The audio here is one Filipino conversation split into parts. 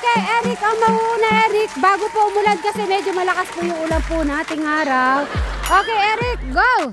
Okay, Eric ang mauna, Eric. Bago po umulan kasi medyo malakas po yung ulan po nating araw. Okay, Eric, go!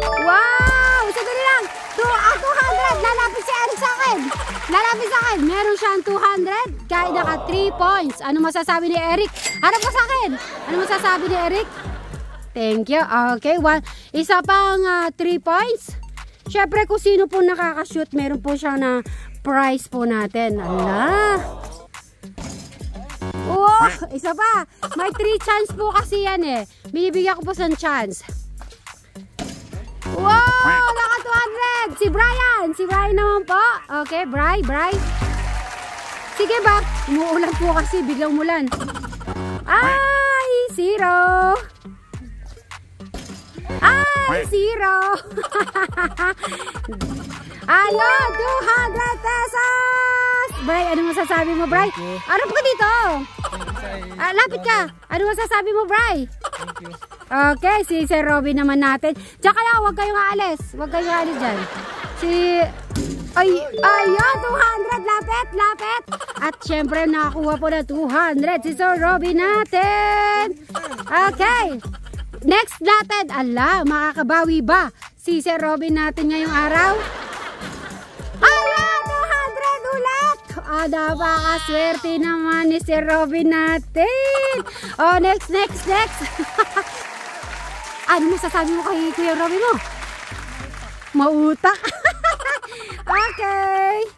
Wow! Sandali lang! 200! Lalapit si Eric sa akin! Lalapit sa akin! Meron siyang 200 kahit naka 3 points. Ano masasabi ni Eric? Harap ka sa akin! Ano masasabi ni Eric? Thank you. Okay, isa pang 3 points. Siyempre kung sino po nakakashoot, meron po siya na prize po natin. Ala! Oh, isa pa. May 3 chance po kasi yan eh. Binibigyan ko po sa chance. Wow! Naka 200! Si Brian! Si Brian naman po. Okay, Bri. Sige ba? Umuulan po kasi. Biglang umulan. Ay! 0! Ay! 0! Ayun! 200 pesos! Bri, ano masasabi mo, Bri? Arap ka dito! Lapit ka! Ano masasabi mo, Bri? Thank you. Okay, si Sir Robin naman natin. Tsaka lang, huwag kayong aalis. Huwag kayong aalis dyan. Ayun, 200. Lapit. At syempre, nakakuha po na 200 si Sir Robin natin. Okay. Next natin. Ala, makakabawi ba si Sir Robin natin ngayong araw? Ala, 200 ulit. Napakaswerte naman ni Sir Robin natin. Oh, next. Ano masasabi mo kay Kuya Robin mo? Mautak. Okay.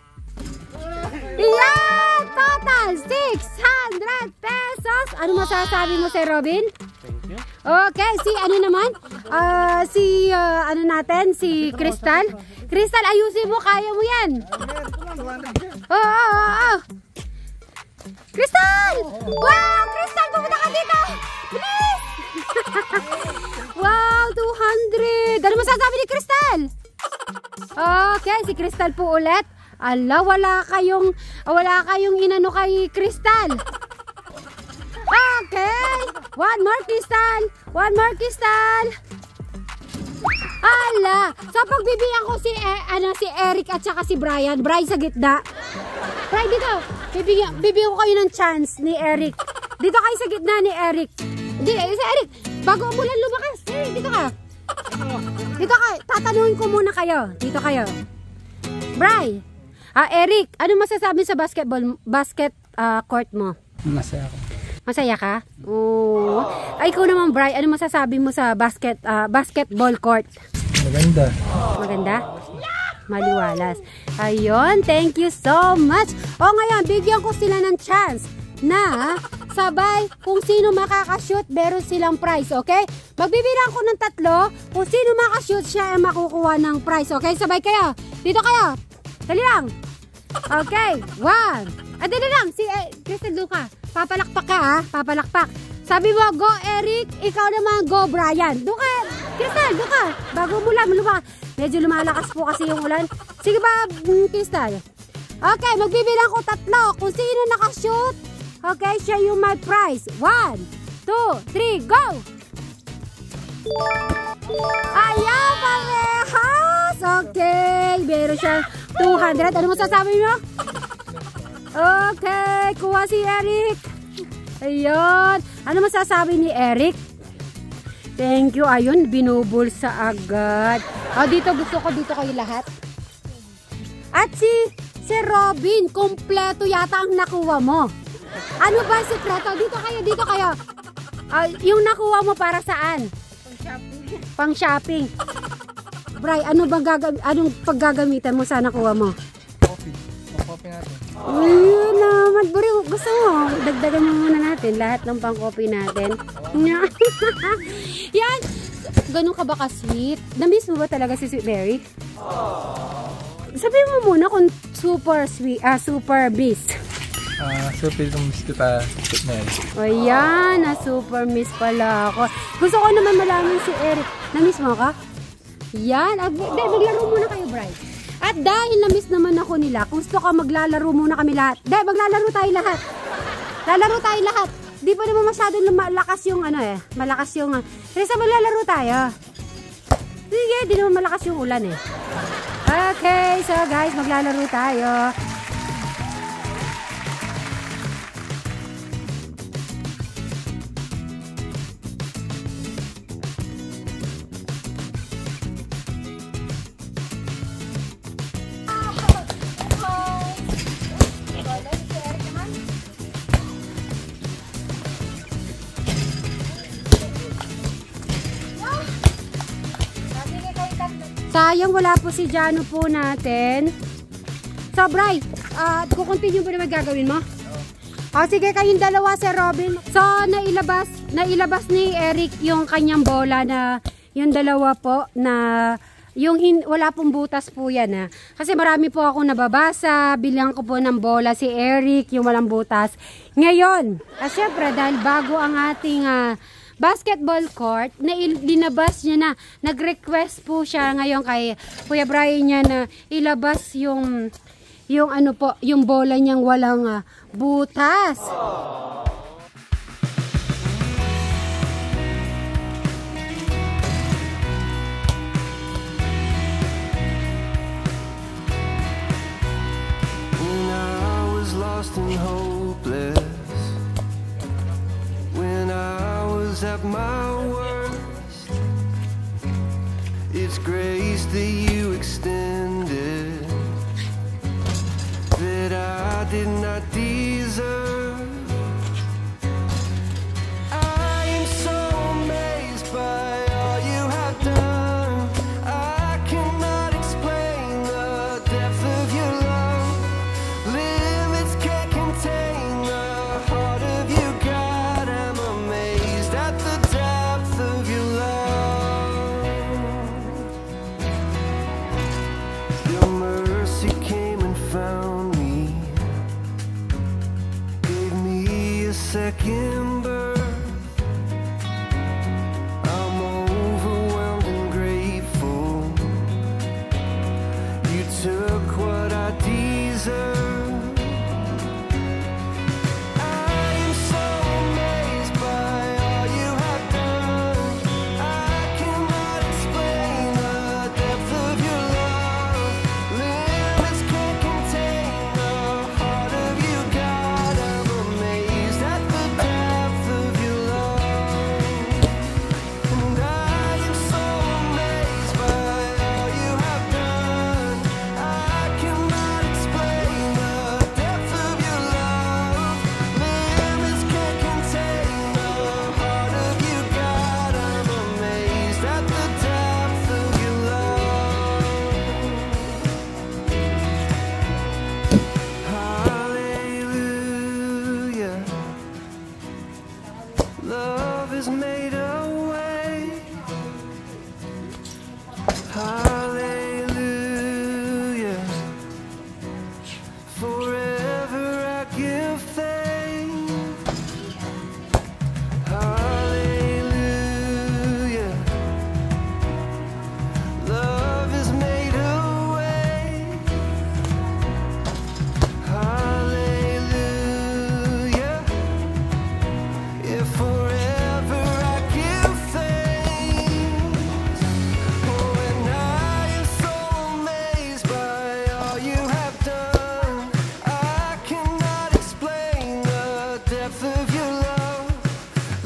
Yan! Total 600 pesos. Ano masasabi mo, Sir Robin? Thank you. Okay, si ano naman? Ano natin? Si Crystal. Crystal, ayusin mo. Kaya mo yan. Oo. Crystal! Wow! Crystal, pumunta ka dito! Please! Wow! 200! Ano masasabi ni Crystal? Okay, si Crystal po ulit. Ala, wala kayong inano kay Crystal. Okay! One more Crystal! Ala! So, pagbibigyan ko si Eric at saka si Brian. Brian sa gitna. Brian, dito. Bibigyan ko kayo ng chance ni Eric. Dito kayo sa gitna ni Eric. Si Eric, bago umulan lumakas. Eric, dito ka. Dito ka. Tatanungin ko muna kayo. Dito kayo. Brian. Eric, ano masasabi sa basket court mo? Masaya ako. Masaya ka? Oo. Ikaw naman, Brian, ano masasabi mo sa basketball court? Maganda? Maliwalas. Ayun, thank you so much. Ngayon, bigyan ko sila ng chance na sabay kung sino makakashoot, meron silang prize, okay? Magbibilang ko ng 3. Kung sino makashoot, siya ay makukuha ng prize, okay? Sabay kayo. Dito kayo. Dali lang. Okay, 1. Dali lang. Si Crystal, Luca. Papalakpak ka, ha? Papalakpak. Sabi mo, go Eric. Ikaw naman, go Brian. Luca. Crystal, Luca. Bago umulan, medyo lumalakas po kasi yung ulan. Sige ba, Crystal? Okay, magbibilang ko 3. Kung sino nakashoot, okay, siya yung my prize. 1, 2, 3, go! Ayaw, parehas! Okay, meron siya 200. Ano masasabi mo? Okay, kuha si Eric. Ayun. Ano masasabi ni Eric? Thank you. Ayun, binubulsa agad. Dito gusto ko, dito kayo lahat. At si Robin, kompleto yata ang nakuha mo. Ano ba ang sikreto? Dito kayo. Yung nakuha mo para saan? Pang shopping. Bray, anong paggagamitan mo sa nakuha mo? Coffee natin. Ayun naman, bro. Gusto mo, dagdagan mo muna natin lahat ng pang-coffee natin. Yan. Ganun ka ba ka-sweet? Na-miss mo ba talaga si Sweet Mary? Sabihin mo muna kung super sweet, super beast. Super miss kita, Sweet Mary. O yan, super miss pala ako. Gusto ko naman malaman si Eric. Na-miss mo ka? Yan. Maglaro muna kayo, Bri. At dahil na-miss naman ako nila, gusto ko maglalaro muna kami lahat. Maglalaro tayo lahat. Lalaro tayo lahat. Di pa naman masyadong malakas yung malakas yung... Risa, maglalaro tayo. Sige, di naman malakas yung ulan eh. Okay, so guys, maglalaro tayo. Sayang wala po si Jano po natin. So, Bri, kukontinue po naman gagawin mo? O, sige, kayong dalawa, Sir Robin. So, nailabas ni Eric yung kanyang bola na, yung dalawa po, na, wala pong butas po yan, ha. Kasi marami po akong nababasa, bilang ko po ng bola si Eric, yung walang butas. Ngayon, syempre, dahil bago ang ating, basketball court, na linabas niya na, nag-request po siya ngayon kay Kuya Brian niya na ilabas yung ano po, yung bola niyang walang butas. When I was lost and hopeless, when I was at my worst, it's grace that you extended that I did not deserve. I am so amazed by all you have done. I cannot explain the depth of your love. Limits can't contain the heart of you, God. I'm amazed at the depth of your love. Your mercy came and found me, gave me a second birth. I'm overwhelmed and grateful. You took what I deserve. I am so amazed by all you have done. I cannot explain the depth of your love. Limits can't contain the heart of you, God. I'm amazed at the depth of your love. And I am so amazed by all you have done. I cannot explain the depth of your love. Limits can't contain the heart of you, God. I'm amazed at the depth of your love. Hallelujah. Love has made a way. Hallelujah. Forever I give thanks. Hallelujah. Love has made a way. Hallelujah. Yeah, forever I give thanks. Oh, and I am so amazed by all you have done. I cannot explain the depth of your love.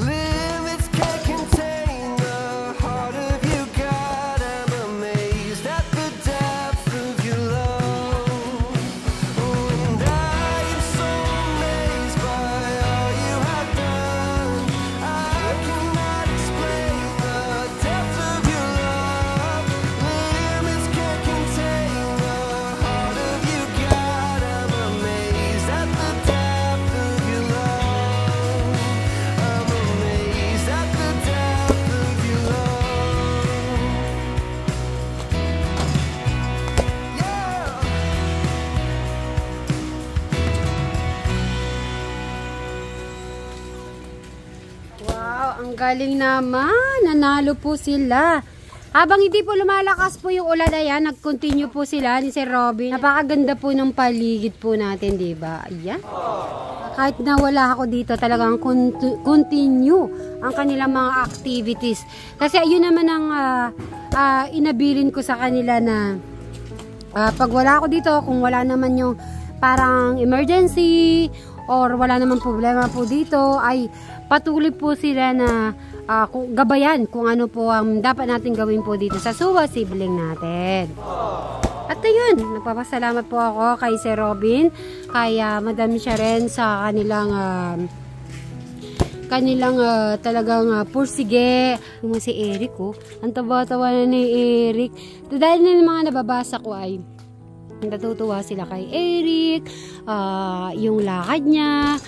Limits can't contain the heart of you, God. I'm amazed at the depth of your love. Oh, and I am so amazed by all you have done. I cannot explain the depth of your love. Limits can't contain the heart of you, God. I'm amazed at the depth of your love. I'm amazed at the depth of your love. Yeah. Wow, ang galing naman. Nanalo po sila. Habang hindi po lumalakas po yung ulan na yan, nag-continue po sila ni Sir Robin. Napakaganda po ng paligid po natin, di ba? Ayan. Kahit na wala ako dito, talagang continue ang kanilang mga activities. Kasi yun naman ang inabilin ko sa kanila na pag wala ako dito, kung wala naman yung parang emergency or wala naman problema po dito, ay patuloy po sila na gabayan kung ano po ang dapat natin gawin po dito sa Suwa sibling natin. At ayun, nagpapasalamat po ako kay Sir Robin, kay Madam Sharon sa kanilang kanilang talagang pursige. Yung si Eric, oh. Ang taba-tawa na ni Eric. Dahil na mga nababasa ko ay natutuwa sila kay Eric, yung lakad niya,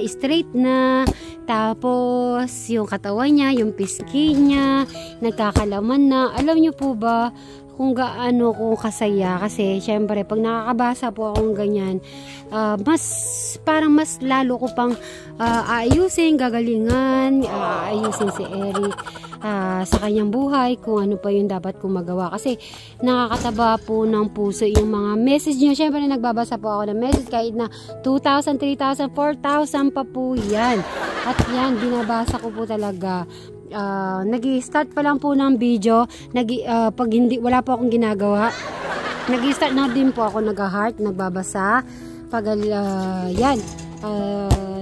straight na, tapos yung katawan niya, yung pisngi niya, nagkakalaman na. Alam niyo po ba kung gaano ko kasaya, kasi syempre pag nakakabasa po akong ganyan, parang mas lalo ko pang aayusin, gagalingan, aayusin si Eric sa kanyang buhay, kung ano pa yung dapat kong magawa, kasi nakakataba po ng puso yung mga message niyo. Syempre nagbabasa po ako ng message kahit na 2,000, 3,000, 4,000 pa po yan, at yan binabasa ko po talaga. Nag-i-start pa lang po ng video, pag wala po akong ginagawa, nag-i-start na din po ako nag-heart, nagbabasa. Pag yan,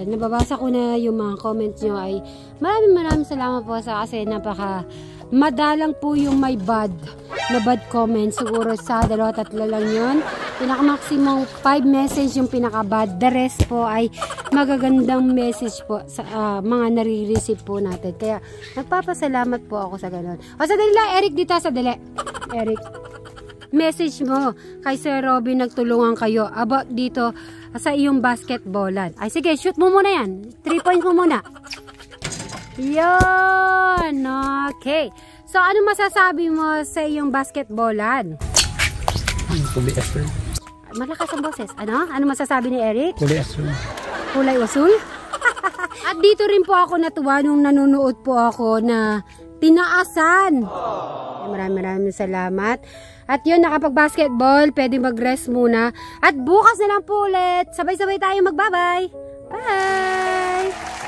nababasa ko na yung mga comments nyo, ay maraming salamat po kasi napaka madalang po yung may bad comments. Siguro sa 2-3 lang yun. Pinaka-maximum 5 message yung pinaka-bad. The rest po ay magagandang message po sa mga nare-receive po natin. Kaya nagpapasalamat po ako sa ganun. O sa dali lang, Eric, dito sa dali. Eric, message mo kay Sir Robin, nagtulungan kayo about dito sa iyong basketballan. Ay sige, shoot mo muna yan. 3 points mo muna. Yun. Okay. So, ano masasabi mo sa iyong basketballan? Kulay asul. Malakas ang boses. Ano? Ano masasabi ni Eric? Kulay asul. Kulay asul? At dito rin po ako natuwa nung nanonood po ako na tinaasan. Maraming salamat. At yun, nakapag-basketball, pwede mag-rest muna. At bukas na lang po ulit. Sabay-sabay tayo magbabay. Bye!